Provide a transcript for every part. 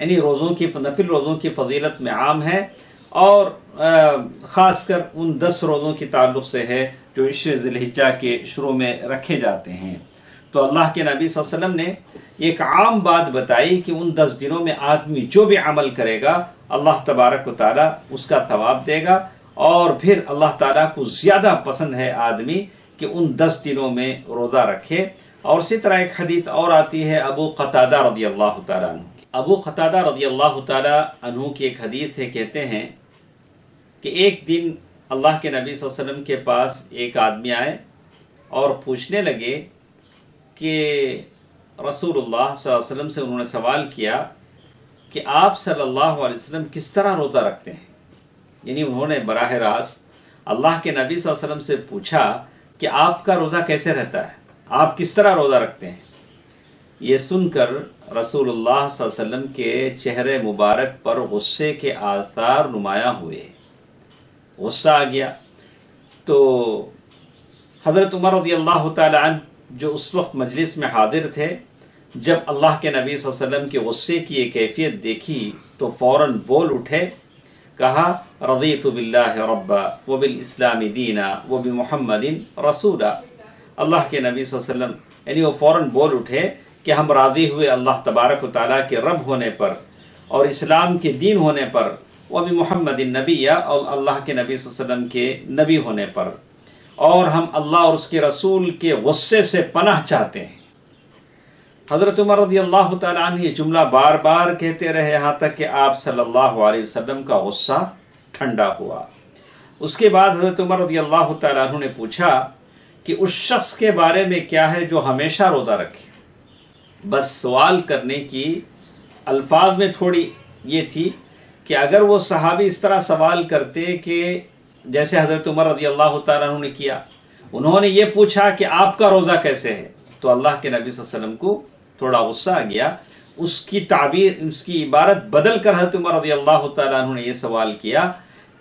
یعنی روزوں کی نفل روزوں کی فضیلت میں عام ہے، اور خاص کر ان 10 روزوں کی تعلق سے ہے جو عشر ذی الحجہ کے شروع میں رکھے جاتے ہیں۔ تو اللہ کے نبی صلی اللہ علیہ وسلم نے ایک عام بات بتائی کہ ان 10 دنوں میں آدمی جو بھی عمل کرے گا اللہ تبارک و تعالیٰ اس کا ثواب دے گا، اور پھر اللہ تعالیٰ کو زیادہ پسند ہے آدمی کہ ان 10 دنوں میں روزہ رکھے۔ اور اسی طرح ایک حدیث اور آتی ہے ابو قتادہ رضی اللہ تعالیٰ عنہ، ابو قتادہ رضی اللہ تعالیٰ عنہ کی ایک حدیث ہے، کہتے ہیں کہ ایک دن اللہ کے نبی صلی اللہ علیہ وسلم کے پاس ایک آدمی آئے اور پوچھنے لگے کہ رسول اللہ صلی اللہ علیہ وسلم سے انہوں نے سوال کیا کہ آپ صلی اللہ علیہ وسلم کس طرح روزہ رکھتے ہیں، یعنی انہوں نے براہ راست اللہ کے نبی صلی اللہ علیہ وسلم سے پوچھا کہ آپ کا روزہ کیسے رہتا ہے، آپ کس طرح روزہ رکھتے ہیں۔ یہ سن کر رسول اللہ صلی اللہ علیہ وسلم کے چہرے مبارک پر غصے کے آثار نمایاں ہوئے، غصہ آ گیا۔ تو حضرت عمر رضی اللہ تعالی عنہ جو اس وقت مجلس میں حاضر تھے، جب اللہ کے نبی صلی اللہ علیہ وسلم کے غصے کی یہ کیفیت دیکھی تو فوراً بول اٹھے، کہا رضیت باللہ ربا وبالاسلام دینا وبمحمد رسولا۔ اللہ کے نبی صلی اللہ علیہ وسلم یعنی وہ فوراً بول اٹھے کہ ہم راضی ہوئے اللہ تبارک و تعالیٰ کے رب ہونے پر اور اسلام کے دین ہونے پر، وبمحمد النبی، اور اللہ کے نبی صلی اللہ علیہ وسلم کے نبی ہونے پر، اور ہم اللہ اور اس کے رسول کے غصے سے پناہ چاہتے ہیں۔ حضرت عمر رضی اللہ تعالیٰ عنہ یہ جملہ بار بار کہتے رہے یہاں تک کہ آپ صلی اللہ علیہ وسلم کا غصہ ٹھنڈا ہوا۔ اس کے بعد حضرت عمر رضی اللہ تعالیٰ عنہ نے پوچھا کہ اس شخص کے بارے میں کیا ہے جو ہمیشہ روزہ رکھے۔ بس سوال کرنے کی الفاظ میں تھوڑی یہ تھی کہ اگر وہ صحابی اس طرح سوال کرتے کہ جیسے حضرت عمر رضی اللہ تعالیٰ عنہ نے کیا، انہوں نے یہ پوچھا کہ آپ کا روزہ کیسے ہے، تو اللہ کے نبی صلی اللہ علیہ وسلم کو تھوڑا غصہ آ گیا۔ اس کی تعبیر، اس کی عبارت بدل کر حضرت عمر رضی اللہ تعالیٰ عنہ نے یہ سوال کیا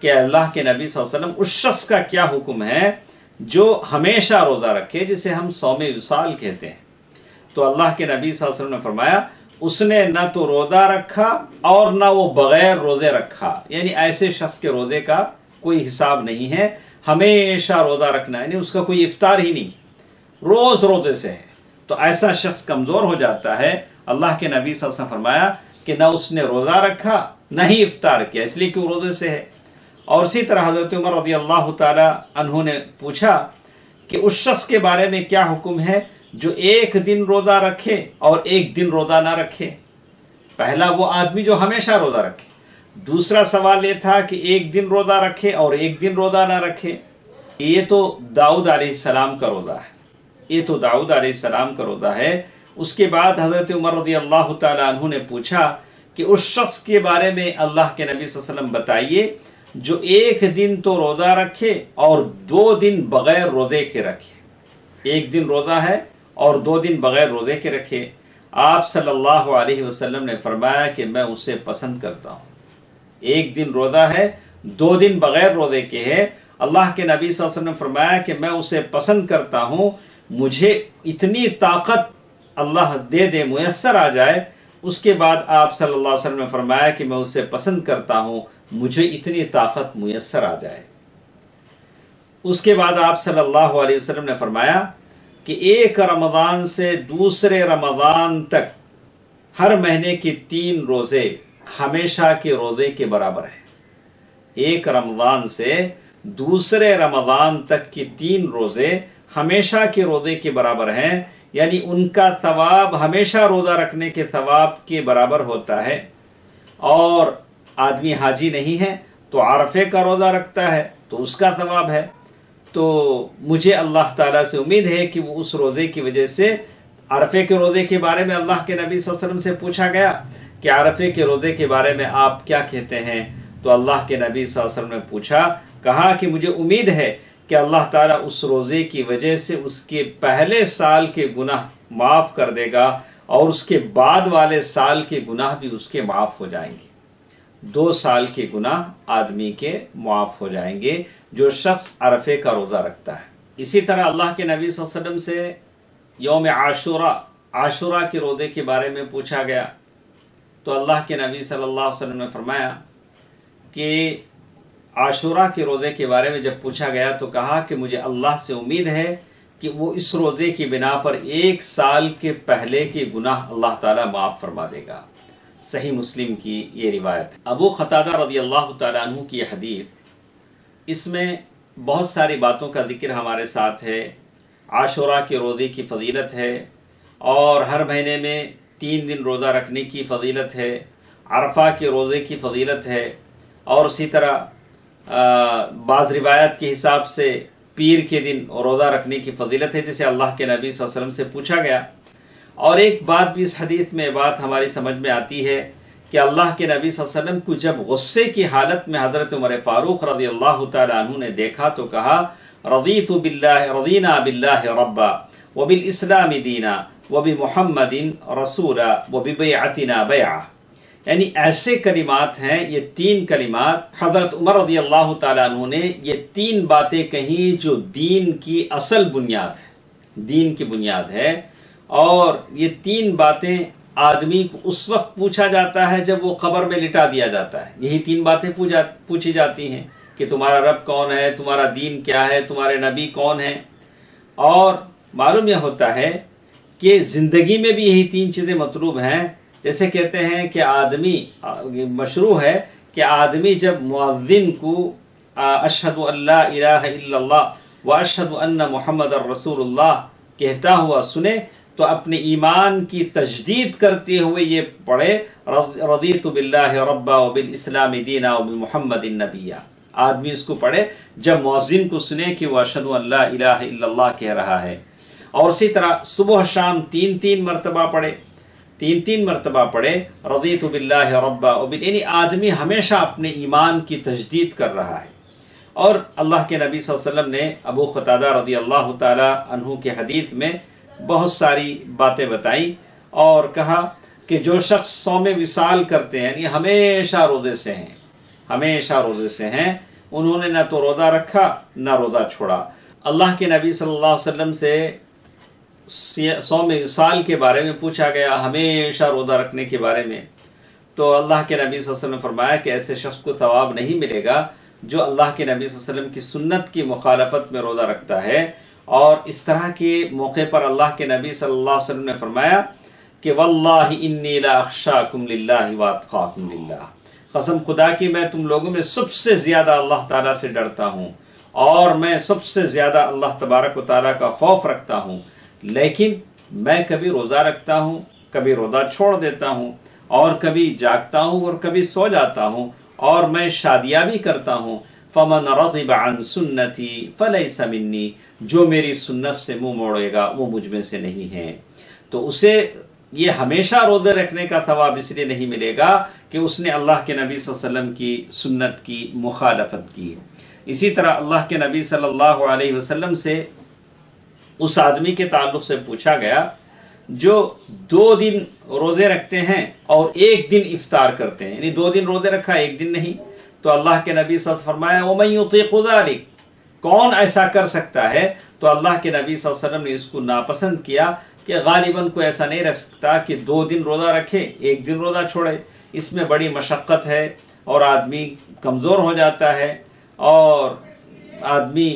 کہ اللہ کے نبی صلی اللہ علیہ وسلم اس شخص کا کیا حکم ہے جو ہمیشہ روزہ رکھے، جسے ہم صوم وصال کہتے ہیں۔ تو اللہ کے نبی صلی اللہ علیہ وسلم نے فرمایا اس نے نہ تو روزہ رکھا اور نہ وہ بغیر روزے رکھا، یعنی ایسے شخص کے روزے کا کوئی حساب نہیں ہے، ہمیشہ روزہ رکھنا، یعنی اس کا کوئی افطار ہی نہیں، روز روزے سے ہے، تو ایسا شخص کمزور ہو جاتا ہے۔ اللہ کے نبی صلی اللہ علیہ وسلم نے فرمایا کہ نہ اس نے روزہ رکھا نہ ہی افطار کیا، اس لیے کہ وہ روزے سے ہے۔ اور اسی طرح حضرت عمر رضی اللہ تعالی عنہ نے پوچھا کہ اس شخص کے بارے میں کیا حکم ہے جو ایک دن روزہ رکھے اور ایک دن روزہ نہ رکھے۔ پہلا وہ آدمی جو ہمیشہ روزہ رکھے، دوسرا سوال یہ تھا کہ ایک دن روزہ رکھے اور ایک دن روزہ نہ رکھے۔ یہ تو داؤد علیہ السلام کا روزہ ہے، یہ تو داؤد علیہ السلام کا روزہ ہے۔ اس کے بعد حضرت عمر رضی اللہ تعالی عنہ نے پوچھا کہ اس شخص کے بارے میں اللہ کے نبی صلی اللہ علیہ وسلم بتائیے جو ایک دن تو روزہ رکھے اور 2 دن بغیر روزے کے رکھے، ایک دن روزہ ہے اور 2 دن بغیر روزے کے رکھے۔ آپ صلی اللہ علیہ وسلم نے فرمایا کہ میں اسے پسند کرتا ہوں، ایک دن روزہ ہے 2 دن بغیر روزے کے ہے، اللہ کے نبی صلی اللہ علیہ وسلم نے فرمایا کہ میں اسے پسند کرتا ہوں، مجھے اتنی طاقت اللہ دے دے، میسر آ جائے۔ اس کے بعد آپ صلی اللہ علیہ وسلم نے فرمایا کہ میں اسے پسند کرتا ہوں، مجھے اتنی طاقت میسر آ جائے۔ اس کے بعد آپ صلی اللہ علیہ وسلم نے فرمایا کہ ایک رمضان سے دوسرے رمضان تک ہر مہینے کی 3 روزے ہمیشہ کے روزے کے برابر ہے۔ ایک رمضان سے دوسرے رمضان تک کی 3 روزے ہمیشہ کے روزے کے برابر ہیں، یعنی ان کا ثواب ہمیشہ روزہ رکھنے کے ثواب کے برابر ہوتا ہے۔ اور آدمی حاجی نہیں ہے تو عرفے کا روزہ رکھتا ہے تو اس کا ثواب ہے۔ تو مجھے اللہ تعالیٰ سے امید ہے کہ وہ اس روزے کی وجہ سے، عرفے کے روزے کے بارے میں اللہ کے نبی صلی اللہ علیہ وسلم سے پوچھا گیا کہ عرفے کے روزے کے بارے میں آپ کیا کہتے ہیں، تو اللہ کے نبی صلی اللہ علیہ وسلم نے پوچھا، کہا کہ مجھے امید ہے کہ اللہ تعالیٰ اس روزے کی وجہ سے اس کے پہلے سال کے گناہ معاف کر دے گا اور اس کے بعد والے سال کے گناہ بھی اس کے معاف ہو جائیں گے۔ 2 سال کے گناہ آدمی کے معاف ہو جائیں گے جو شخص عرفے کا روزہ رکھتا ہے۔ اسی طرح اللہ کے نبی صلی اللہ علیہ وسلم سے یوم عاشورہ کے روزے کے بارے میں پوچھا گیا تو اللہ کے نبی صلی اللہ علیہ وسلم نے فرمایا کہ عاشورہ کے روزے کے بارے میں جب پوچھا گیا تو کہا کہ مجھے اللہ سے امید ہے کہ وہ اس روزے کی بنا پر 1 سال کے پہلے کے گناہ اللہ تعالیٰ معاف فرما دے گا۔ صحیح مسلم کی یہ روایت۔ ابو قتادہ رضی اللہ تعالیٰ عنہ کی یہ حدیث، اس میں بہت ساری باتوں کا ذکر ہمارے ساتھ ہے۔ عاشورہ کے روزے کی فضیلت ہے، اور ہر مہینے میں 3 دن روزہ رکھنے کی فضیلت ہے، عرفہ کے روزے کی فضیلت ہے، اور اسی طرح بعض روایت کے حساب سے پیر کے دن روزہ رکھنے کی فضیلت ہے، جسے اللہ کے نبی صلی اللہ علیہ وسلم سے پوچھا گیا۔ اور ایک بات بھی اس حدیث میں بات ہماری سمجھ میں آتی ہے کہ اللہ کے نبی صلی اللہ علیہ وسلم کو جب غصے کی حالت میں حضرت عمر فاروق رضی اللہ تعالی عنہ نے دیکھا تو کہا رضینا باللہ ربا وبالاسلام دینا وبمحمد رسولا وببیعتنا بیعہ، یعنی ایسے کلمات ہیں، یہ 3 کلمات حضرت عمر رضی اللہ تعالیٰ عنہ نے یہ 3 باتیں کہیں جو دین کی اصل بنیاد ہے، دین کی بنیاد ہے۔ اور یہ 3 باتیں آدمی کو اس وقت پوچھا جاتا ہے جب وہ قبر میں لٹا دیا جاتا ہے۔ یہی 3 باتیں پوچھی جاتی ہیں کہ تمہارا رب کون ہے، تمہارا دین کیا ہے، تمہارے نبی کون ہیں۔ اور معلوم یہ ہوتا ہے کہ زندگی میں بھی یہی 3 چیزیں مطلوب ہیں۔ جیسے کہتے ہیں کہ آدمی، مشروع ہے کہ آدمی جب مؤذن کو اشہد ان لا الہ الا اللہ و اشہد ان محمد الرسول اللہ کہتا ہوا سنے تو اپنے ایمان کی تجدید کرتے ہوئے یہ پڑھے رضیت باللہ ربا وبالاسلام دینا وبمحمد النبی۔ آدمی اس کو پڑھے جب مؤذن کو سنے کہ وہ اشہد ان لا الہ الا اللہ کہہ رہا ہے۔ اور اسی طرح صبح شام 3 مرتبہ پڑھے، 3 مرتبہ پڑھے رضیت باللہ ربا، یعنی آدمی ہمیشہ اپنے ایمان کی تجدید کر رہا ہے۔ اور اللہ کے نبی صلی اللہ علیہ وسلم نے ابو قتادہ رضی اللہ تعالی عنہ کے حدیث میں بہت ساری باتیں بتائیں، اور کہا کہ جو شخص صوم وصال کرتے ہیں، یعنی ہمیشہ روزے سے ہیں، ہمیشہ روزے سے ہیں، انہوں نے نہ تو روزہ رکھا نہ روزہ چھوڑا۔ اللہ کے نبی صلی اللہ علیہ وسلم سے صوم وصال کے بارے میں پوچھا گیا، ہمیشہ روزہ رکھنے کے بارے میں، تو اللہ کے نبی صلی اللہ علیہ وسلم نے فرمایا کہ ایسے شخص کو ثواب نہیں ملے گا جو اللہ کے نبی صلی اللہ علیہ وسلم کی سنت کی مخالفت میں روزہ رکھتا ہے۔ اور اس طرح کے موقع پر اللہ کے نبی صلی اللہ علیہ وسلم نے فرمایا کہ واللہ انی لا اخشاکم للہ واتقاکم للہ، قسم خدا کی میں تم لوگوں میں سب سے زیادہ اللہ تعالیٰ سے ڈرتا ہوں، اور میں سب سے زیادہ اللہ تبارک و تعالیٰ کا خوف رکھتا ہوں، لیکن میں کبھی روزہ رکھتا ہوں، کبھی روزہ چھوڑ دیتا ہوں، اور کبھی جاگتا ہوں اور کبھی سو جاتا ہوں، اور میں شادیاں بھی کرتا ہوں۔ فمن رغب عن سنتی فلیس منی، جو میری سنت سے منہ موڑے گا وہ مجھ میں سے نہیں ہے۔ تو اسے یہ ہمیشہ روزے رکھنے کا ثواب اس لیے نہیں ملے گا کہ اس نے اللہ کے نبی صلی اللہ علیہ وسلم کی سنت کی مخالفت کی۔ اسی طرح اللہ کے نبی صلی اللہ علیہ وسلم سے اس آدمی کے تعلق سے پوچھا گیا جو 2 دن روزے رکھتے ہیں اور 1 دن افطار کرتے ہیں، یعنی 2 دن روزے رکھا 1 دن نہیں۔ تو اللہ کے نبی صلی اللہ علیہ وسلم فرمایا وَمَن يُطِيقُ ذَلِكَ، کون ایسا کر سکتا ہے؟ تو اللہ کے نبی صلی اللہ علیہ وسلم نے اس کو ناپسند کیا کہ غالباً کوئی ایسا نہیں رکھ سکتا کہ 2 دن روزہ رکھے 1 دن روزہ چھوڑے، اس میں بڑی مشقت ہے، اور آدمی کمزور ہو جاتا ہے، اور آدمی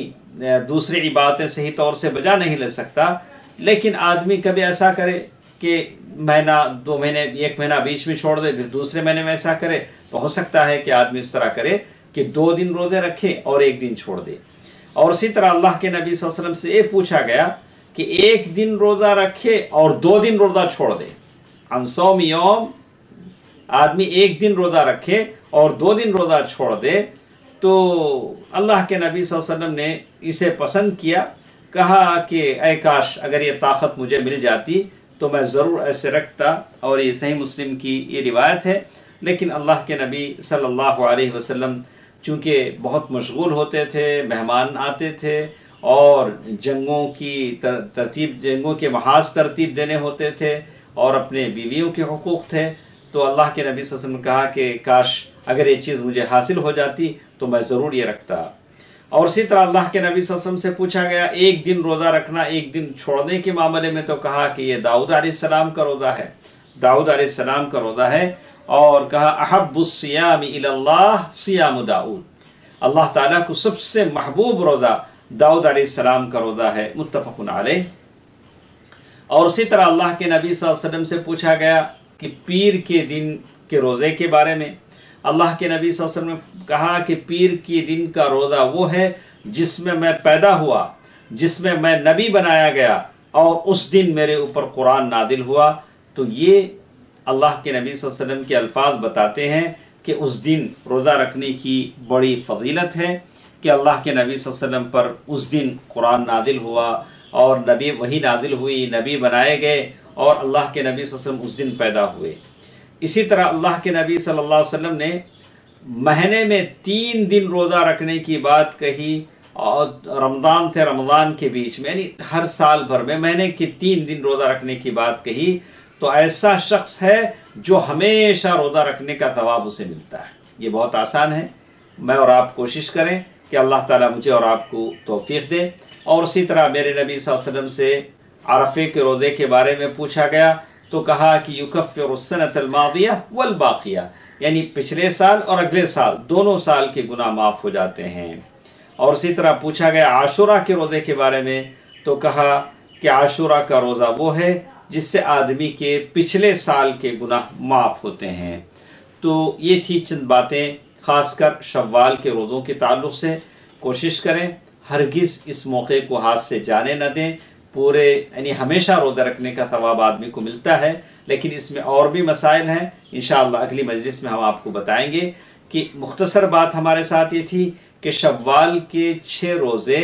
دوسری عبادتیں صحیح طور سے بجا نہیں لے سکتا۔ لیکن آدمی کبھی ایسا کرے کہ مہینہ 2 مہینے 1 مہینہ بیچ میں چھوڑ دے، پھر دوسرے مہینے میں ایسا کرے، تو ہو سکتا ہے کہ آدمی اس طرح کرے کہ 2 دن روزے رکھے اور 1 دن چھوڑ دے۔ اور اسی طرح اللہ کے نبی صلی اللہ علیہ وسلم سے یہ پوچھا گیا کہ 1 دن روزہ رکھے اور 2 دن روزہ چھوڑ دے۔ عن صوم یوم، آدمی 1 دن روزہ رکھے اور 2 دن روزہ چھوڑ دے، تو اللہ کے نبی صلی اللہ علیہ وسلم نے اسے پسند کیا، کہا کہ اے کاش اگر یہ طاقت مجھے مل جاتی تو میں ضرور ایسے رکھتا۔ اور یہ صحیح مسلم کی یہ روایت ہے۔ لیکن اللہ کے نبی صلی اللہ علیہ وسلم چونکہ بہت مشغول ہوتے تھے، مہمان آتے تھے، اور جنگوں کی ترتیب، جنگوں کے محاذ ترتیب دینے ہوتے تھے، اور اپنے بیویوں کے حقوق تھے، تو اللہ کے نبی صلی اللہ علیہ وسلم نے کہا کہ کاش اگر یہ چیز مجھے حاصل ہو جاتی تو میں ضرور یہ رکھتا۔ اور اسی طرح اللہ کے نبی صلی اللہ علیہ وسلم سے پوچھا گیا 1 دن روزہ رکھنا 1 دن چھوڑنے کے معاملے میں، تو کہا کہ یہ داؤد علیہ السلام کا روزہ ہے، داؤد علیہ السلام کا روزہ ہے، اور کہا احب الصیام الی اللہ صیام داؤد، اللہ تعالیٰ کو سب سے محبوب روزہ داؤد علیہ السلام کا روزہ ہے، متفق علیہ۔ اور اسی طرح اللہ کے نبی صلی اللہ علیہ وسلم سے پوچھا گیا کہ پیر کے دن کے روزے کے بارے میں، اللہ کے نبی صلی اللہ علیہ وسلم نے کہا کہ پیر کے دن کا روزہ وہ ہے جس میں پیدا ہوا، جس میں نبی بنایا گیا اور اس دن میرے اوپر قرآن نازل ہوا۔ تو یہ اللہ کے نبی صلی اللہ علیہ وسلم کے الفاظ بتاتے ہیں کہ اس دن روزہ رکھنے کی بڑی فضیلت ہے کہ اللہ کے نبی صلی اللہ علیہ وسلم پر اس دن قرآن نازل ہوا اور نبی وہی نازل ہوئی، نبی بنائے گئے اور اللہ کے نبی صلی اللہ علیہ وسلم اس دن پیدا ہوئے۔ اسی طرح اللہ کے نبی صلی اللہ علیہ وسلم نے مہینے میں 3 دن روزہ رکھنے کی بات کہی، اور رمضان تھے، رمضان کے بیچ میں، یعنی ہر سال بھر میں مہینے کے 3 دن روزہ رکھنے کی بات کہی، تو ایسا شخص ہے جو ہمیشہ روزہ رکھنے کا ثواب اسے ملتا ہے۔ یہ بہت آسان ہے، میں اور آپ کوشش کریں کہ اللہ تعالیٰ مجھے اور آپ کو توفیق دے۔ اور اسی طرح میرے نبی صلی اللہ علیہ وسلم سے عرفے کے روزے کے بارے میں پوچھا گیا تو کہا کہ یکفر السنۃ الماضیہ والباقیہ، یعنی پچھلے سال اور اگلے سال دونوں سال کے گناہ معاف ہو جاتے ہیں۔ اور اسی طرح پوچھا گیا عاشورہ کے روزے کے بارے میں تو کہا کہ عاشورہ کا روزہ وہ ہے جس سے آدمی کے پچھلے سال کے گناہ معاف ہوتے ہیں۔ تو یہ تھی چند باتیں خاص کر شوال کے روزوں کے تعلق سے۔ کوشش کریں ہرگز اس موقع کو ہاتھ سے جانے نہ دیں، پورے یعنی ہمیشہ روزہ رکھنے کا ثواب آدمی کو ملتا ہے، لیکن اس میں اور بھی مسائل ہیں، انشاءاللہ اگلی مجلس میں ہم آپ کو بتائیں گے۔ کہ مختصر بات ہمارے ساتھ یہ تھی کہ شوال کے 6 روزے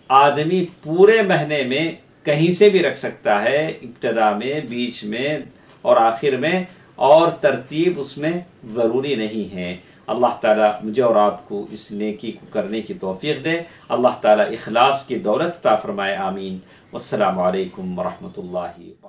آدمی پورے مہینے میں کہیں سے بھی رکھ سکتا ہے، ابتدا میں، بیچ میں اور آخر میں، اور ترتیب اس میں ضروری نہیں ہے۔ اللہ تعالیٰ مجھے اور آپ کو اس نیکی کو کرنے کی توفیق دے، اللہ تعالیٰ اخلاص کی دولت عطا فرمائے، آمین۔ والسلام علیکم ورحمۃ اللہ وبرکاتہ۔